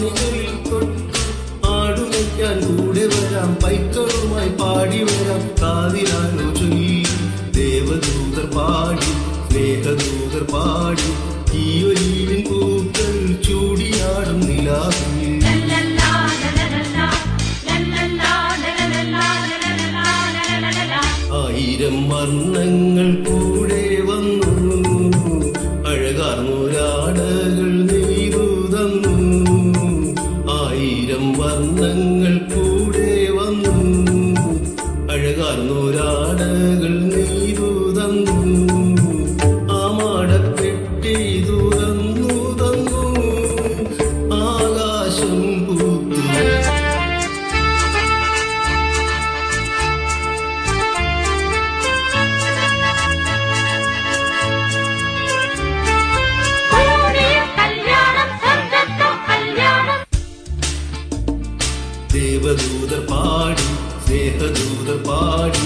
കാണികളിൽ തൊട്ട് ആടുമയ്ക്കാൻ കൂടെ വരാം, പൈക്കളുമായി പാടി വരാം, കാതിലാലോ ചൊല്ലി ദേവദൂതർ പാടി, സ്നേഹദൂതർ പാടി, ഈ ഒലീവിൻ പൂക്കൾ ചൂടിയാടും നിലാവിൽ. ആയിരം വർണ്ണങ്ങൾ കൂടെ വന്നു, അഴകാർന്നൊരാടകൾ നെയ്തു തന്നു. ആയിരം വർണ്ണങ്ങൾ കൂടെ വന്നു, അഴകാർന്നൊരാടകൾ നെയ്തു തന്നു. ആ മാടപ്പെട്ടി തുറന്നു തന്നു, ആകാശം പൂത്തു. ദേവദൂതർ പാടി, സ്നേഹദൂതർ പാടി,